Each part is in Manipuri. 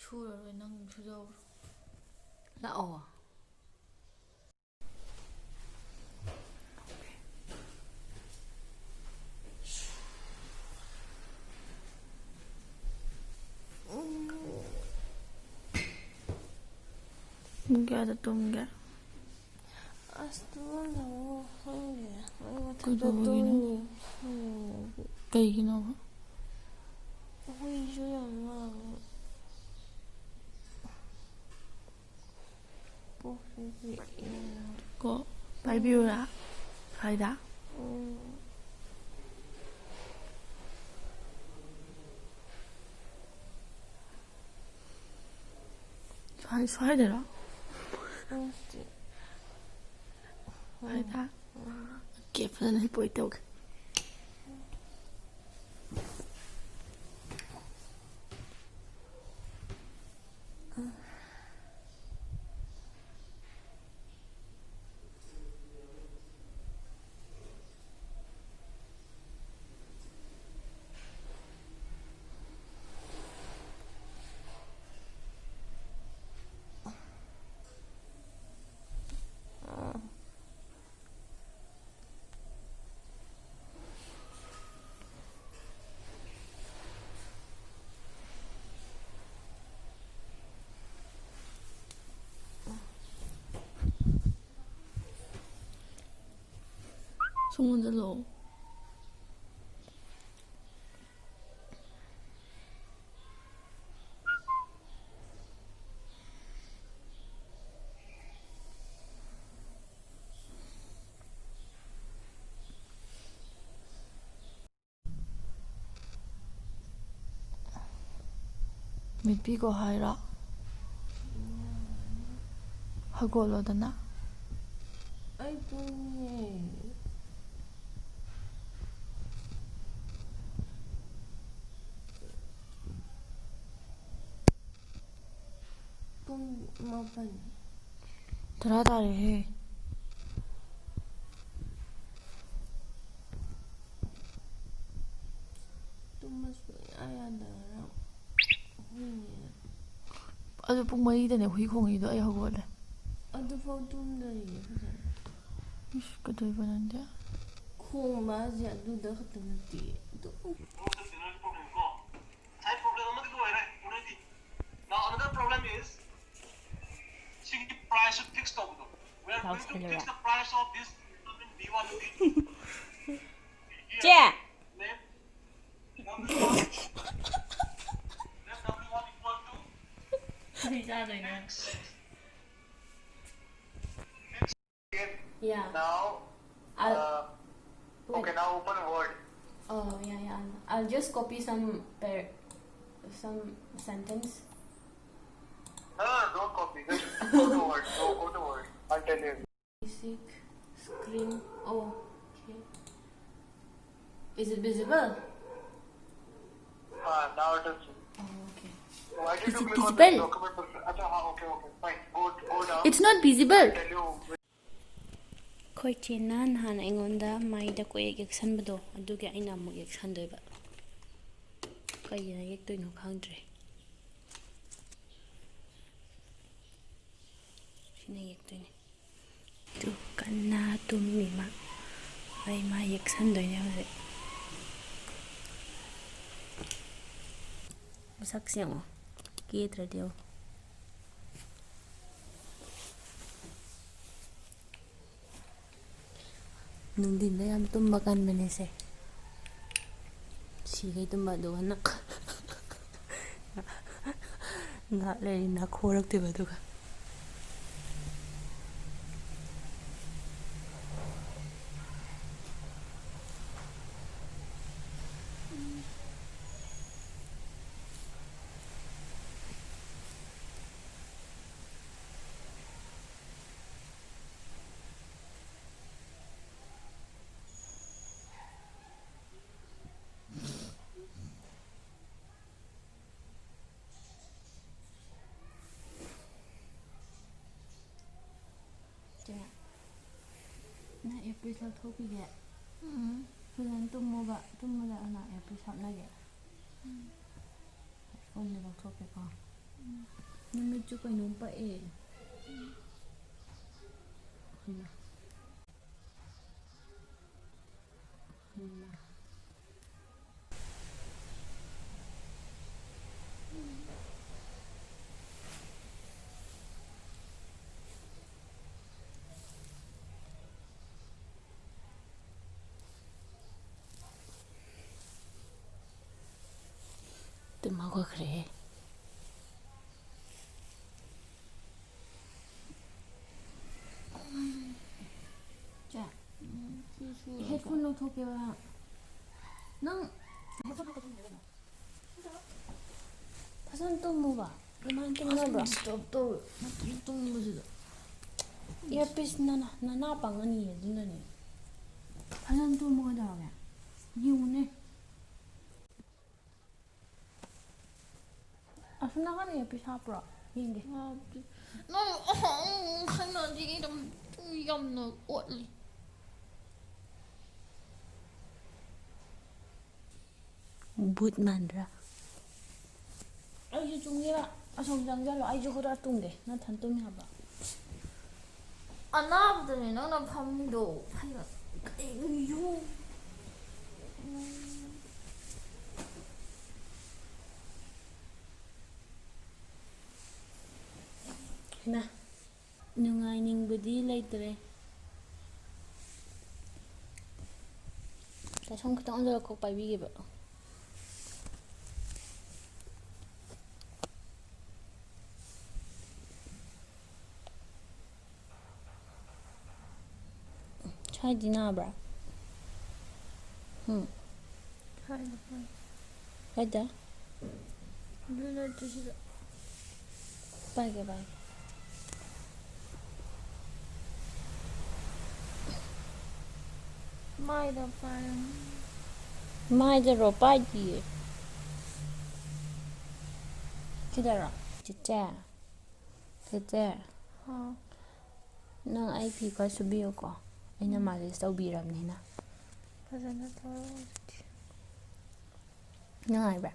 ꯁꯨꯔꯔꯣꯏ ꯅꯪ ꯁꯨꯖꯧꯔꯣ. ꯂꯥꯛꯑꯣ. ꯄꯨꯡ ꯀꯌꯥꯗ ꯇꯨꯝꯒꯦ? ꯑꯁ ꯇꯨꯝꯃꯝꯗꯧ ꯈꯪꯗꯦ. ꯑꯩ ꯃꯊꯛꯇ ꯀꯩꯗꯧꯕꯒꯤꯅꯣ? ꯇꯨꯝꯅꯤ. ꯀꯩꯒꯤꯅꯣꯕ? ꯍꯨꯏꯁꯨ ꯌꯥꯝ ꯂꯥꯡꯉꯦ. ꯄꯨꯛꯁꯨ ꯆꯤꯛꯑꯦ. ꯀꯣ ꯄꯥꯏꯕꯤꯌꯨꯔꯥ? ꯁ꯭ꯋꯥꯏꯗ? ꯁ꯭ꯋꯥꯏꯗꯔꯣ? ꯁ꯭ꯋꯥꯏꯗ? ꯑꯣꯀꯦ, ꯐꯖꯅ ꯍꯤꯞꯄꯣꯏ ꯇꯧꯒꯦ. ꯁꯣꯝꯗ ꯃꯤꯠꯄꯤꯀꯣ ꯍꯥꯏꯔꯣ? ꯍꯧꯒꯠꯂꯣꯗꯅ. ꯑꯩ ꯇꯨꯝꯅꯤꯡꯉꯦ. ꯄꯨꯡ 9. 10 ꯇꯥꯔꯦꯍꯦ. ꯇꯨꯝꯕ ꯁꯨꯡꯌꯥ ꯌꯥꯗꯕ ꯍꯨꯏꯅꯦꯅ. ꯑꯗꯨ ꯄꯨꯡ 4ꯗꯅꯦ ꯍꯨꯏ ꯈꯣꯡꯉꯤꯗꯣ, ꯑꯩ ꯍꯧꯒꯠꯂꯦ. ꯑꯗꯨꯐꯥꯎ ꯇꯨꯝꯗꯔꯤꯌꯦ ꯐꯖꯅ. ꯏꯁ ꯀꯩꯗꯧꯔꯤꯕ ꯅꯪꯗꯤ? ꯈꯣꯡꯕ ꯍꯥꯏꯁꯦ ꯑꯗꯨꯗ ꯈꯛꯇ ꯅꯠꯇꯦ. ꯑꯗꯨꯝ ꯂꯥꯎꯁꯜꯂꯨꯔꯦ. ꯆꯦ! ꯀꯔꯤ ꯆꯥꯗꯣꯏꯅꯣ? Yeah. Now, okay, now open Word. Oh, yeah. I'll just copy some sentence. No, don't copy. Just go to Word. Go to Word. I'll tell you. Basic screen. Oh, okay. Is it visible? Now it is. Oh, okay. Why did Is you it click on visible? this document? Okay, fine. Go down. It's not visible. I'll tell you. ꯑꯩꯈꯣꯏ ꯆꯦꯅ ꯅꯍꯥꯟ ꯑꯩꯉꯣꯟꯗ ꯃꯥꯏꯗ ꯀꯣꯌꯦꯛ ꯌꯦꯛꯁꯟꯕꯗꯣ, ꯑꯗꯨꯒꯤ ꯑꯩꯅ ꯑꯃꯨꯛ ꯌꯦꯛꯁꯟꯗꯣꯏꯕ. ꯀꯩꯅ ꯌꯦꯛꯇꯣꯏꯅꯣ ꯈꯪꯗ꯭ꯔꯦ. ꯁꯤꯅ ꯌꯦꯛꯇꯣꯏꯅꯦ. ꯑꯗꯨ ꯀꯟꯅ ꯇꯨꯝꯃꯤꯃ. ꯑꯩ ꯃꯥ ꯌꯦꯛꯁꯟꯗꯣꯏꯅꯦ ꯍꯧꯖꯤꯛ. ꯃꯁꯛꯁꯦ ꯌꯦꯡꯉꯣ. ꯀꯦꯗ꯭ꯔꯗꯤ ꯌꯦꯡꯉꯣ. ꯅꯨꯡꯊꯤꯟꯗ ꯌꯥꯝ ꯇꯨꯝꯕ ꯀꯟꯕꯅꯦꯁꯦ. ꯁꯤꯈꯩ ꯇꯨꯝꯕ, ꯑꯗꯨꯒ ꯉꯥꯏꯍꯥꯛ ꯂꯩꯔꯤ ꯅꯥꯈꯣꯔꯛꯇꯣꯏꯕ ꯑꯗꯨꯒ. ꯅꯪ ꯑꯦꯌꯔꯄꯤꯁ ꯂꯧꯊꯣꯛꯄꯤꯒꯦ. ꯐꯖꯅ ꯇꯨꯝꯃꯣꯕ. ꯇꯨꯝꯕꯗ ꯅꯪ ꯑꯦꯌꯔꯄꯤꯁ ꯍꯥꯞꯅꯒꯦ. ꯐꯣꯟꯁꯦ ꯂꯧꯊꯣꯛꯀꯦꯀꯣ. ꯅꯨꯃꯤꯠꯁꯨ ꯀꯩꯅꯣꯝ ꯄꯛꯑꯦ ꯇꯨꯝ ꯍꯧꯒꯠꯈ꯭ꯔꯦ ꯍꯦꯗꯐꯣꯟ ꯂꯧꯊꯣꯛꯀꯦꯕ ꯅꯪ ꯐꯖꯅ ꯇꯨꯝꯃꯨꯕ ꯑꯗꯨꯃꯥꯏꯅ ꯇꯨꯝꯅꯕ꯭ꯔꯣ ꯗꯤꯁꯇꯔꯕ ꯇꯧꯋꯦ ꯅꯠꯇ꯭ꯔꯗꯤ ꯇꯨꯝꯕꯁꯤꯗ ꯏꯌꯥꯔꯄꯤꯁ ꯅꯅꯥ ꯄꯪꯉꯅꯤꯌꯦ ꯑꯗꯨꯅꯅꯦ ꯐꯖꯅ ꯇꯨꯝꯃꯨ ꯀꯩꯗꯧꯔꯒꯦ ꯌꯦꯡꯉꯨꯅꯦ ꯑꯁꯣꯝ ꯅꯥꯀꯟ ꯏꯌꯥꯔꯄꯤꯁ ꯍꯥꯞꯄ꯭ꯔꯣ ꯌꯦꯡꯒꯦ ꯅꯪ ꯍꯩꯅꯗꯤ ꯑꯗꯨꯝ ꯌꯥꯝꯅ ꯑꯣꯠꯂꯤ ꯕꯨꯠ ꯃꯥꯟꯗ꯭ꯔꯥ ꯑꯩꯁꯨ ꯆꯨꯝꯒꯦꯔ ꯑꯁꯣꯝ ꯆꯪꯁꯤꯜꯂꯣ ꯑꯩꯁꯨ ꯈꯔ ꯇꯨꯝꯒꯦ ꯅꯊꯟ ꯇꯨꯝꯃꯤ ꯍꯥꯏꯕ ꯑꯅꯥꯕꯗꯅꯦ ꯅꯪꯅ ꯐꯝꯃꯤꯗꯣ ꯀꯩꯅꯣ ꯍꯩꯃꯥ ꯅꯨꯡꯉꯥꯏꯅꯤꯡꯕꯗꯤ ꯂꯩꯇ꯭ꯔꯦ ꯁꯣꯝ ꯈꯤꯇꯪ ꯑꯣꯟꯖꯜꯂ ꯀꯣꯛ ꯄꯥꯏꯕꯤꯒꯦꯕ ꯁ꯭ꯋꯥꯏꯗꯤ ꯅꯥꯕ꯭ꯔꯥ ꯁ꯭ꯋꯥꯏꯗ ꯑꯗꯨ ꯅꯠꯇꯦ ꯁꯤꯗ ꯄꯥꯏꯒꯦ ꯃꯥꯏꯗ ꯄꯥꯏꯔ ꯃꯥꯏꯗꯔꯣ ꯄꯥꯏꯗꯤꯌꯦ ꯁꯤꯗꯔꯣ ꯆꯤꯆꯦ ꯍꯥꯎ ꯅꯪ ꯑꯩ ꯐꯤ ꯈꯔ ꯁꯨꯕꯤꯌꯨꯀꯣ ꯑꯩꯅ ꯃꯥꯂꯤꯁ ꯇꯧꯕꯤꯔꯕꯅꯤꯅ ꯐꯖꯅ ꯇꯧꯔ ꯍꯧꯖꯤꯛꯇꯤ ꯅꯨꯡꯉꯥꯏꯕ꯭ꯔꯥ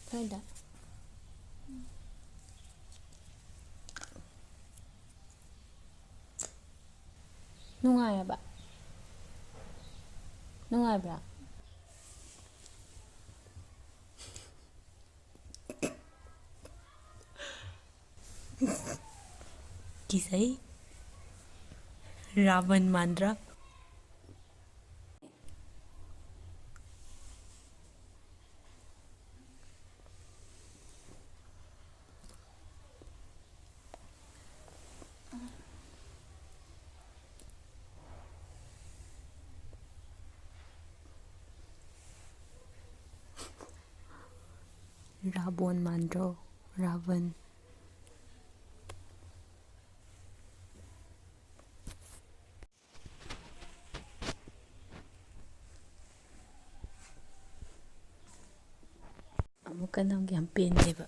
ꯁ꯭ꯋꯥꯏꯗ ꯅꯨꯡꯉꯥꯏꯕ꯭ꯔꯥ ꯀꯤꯖꯩ ꯔꯥꯕꯟ ꯃꯥꯟꯗ꯭ꯔꯥ ꯔꯥꯕꯣꯟ ꯃꯥꯟꯗ꯭ꯔꯣ ꯔꯥꯕꯟ ꯑꯃꯨꯛꯀ ꯅꯪꯒꯤ ꯌꯥꯝ ꯄꯦꯟꯗꯦꯕ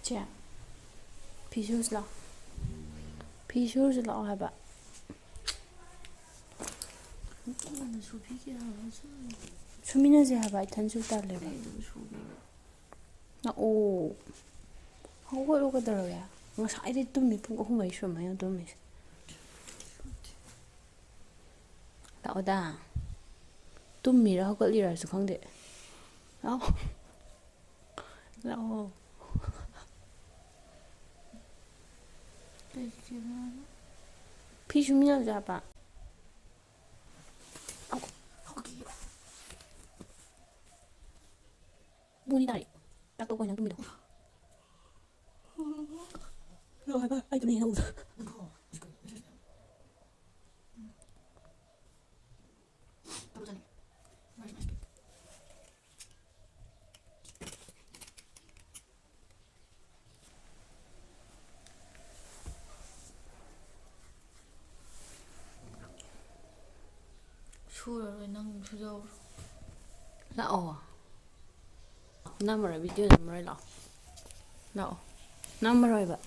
ꯆꯦ ꯐꯤ ꯁꯨꯔꯨꯁꯤ ꯂꯥꯛꯑꯣ ꯍꯥꯏꯕ ꯁꯨꯃꯤꯟꯅꯁꯦ ꯍꯥꯏꯕ ꯏꯊꯟꯁꯨ ꯇꯜꯂꯦꯕ ꯂꯥꯛꯑꯣ ꯍꯧꯒꯠꯂꯨ ꯀꯩꯗꯧꯔꯒꯦ ꯉꯁꯥꯏꯗꯩ ꯇꯨꯝꯃꯤ ꯄꯨꯡ 3 ꯃꯔꯤ ꯁꯨꯔꯝꯃꯅꯤ ꯇꯨꯝꯃꯤꯁꯦ ꯂꯥꯛꯑꯣꯗ ꯇꯨꯝꯃꯤꯔ ꯍꯧꯒꯠꯂꯤꯔꯁꯨ ꯈꯪꯗꯦ ꯂꯥꯛꯑꯣ ꯐꯤ ꯁꯨꯃꯤꯟꯅꯁꯦ ꯍꯥꯏꯕ ꯄꯨꯡ 2 ꯇꯥꯔꯦ ꯆꯥꯛ ꯇꯣꯛꯄꯒ ꯅꯪ ꯇꯨꯝꯃꯤꯗꯣ ꯑꯩꯗꯨꯅ ꯍꯧꯗ ꯁꯨꯔꯔꯣꯏ ꯅꯪ ꯁꯨꯖꯧꯔꯣ. ꯂꯥꯛꯑꯣ ꯅꯝꯃꯔꯣꯏ ꯚꯤꯗꯤꯑꯣ ꯅꯝꯃꯔꯣꯏ ꯂꯥꯛꯑꯣ ꯅꯝꯃꯔꯣꯏꯕ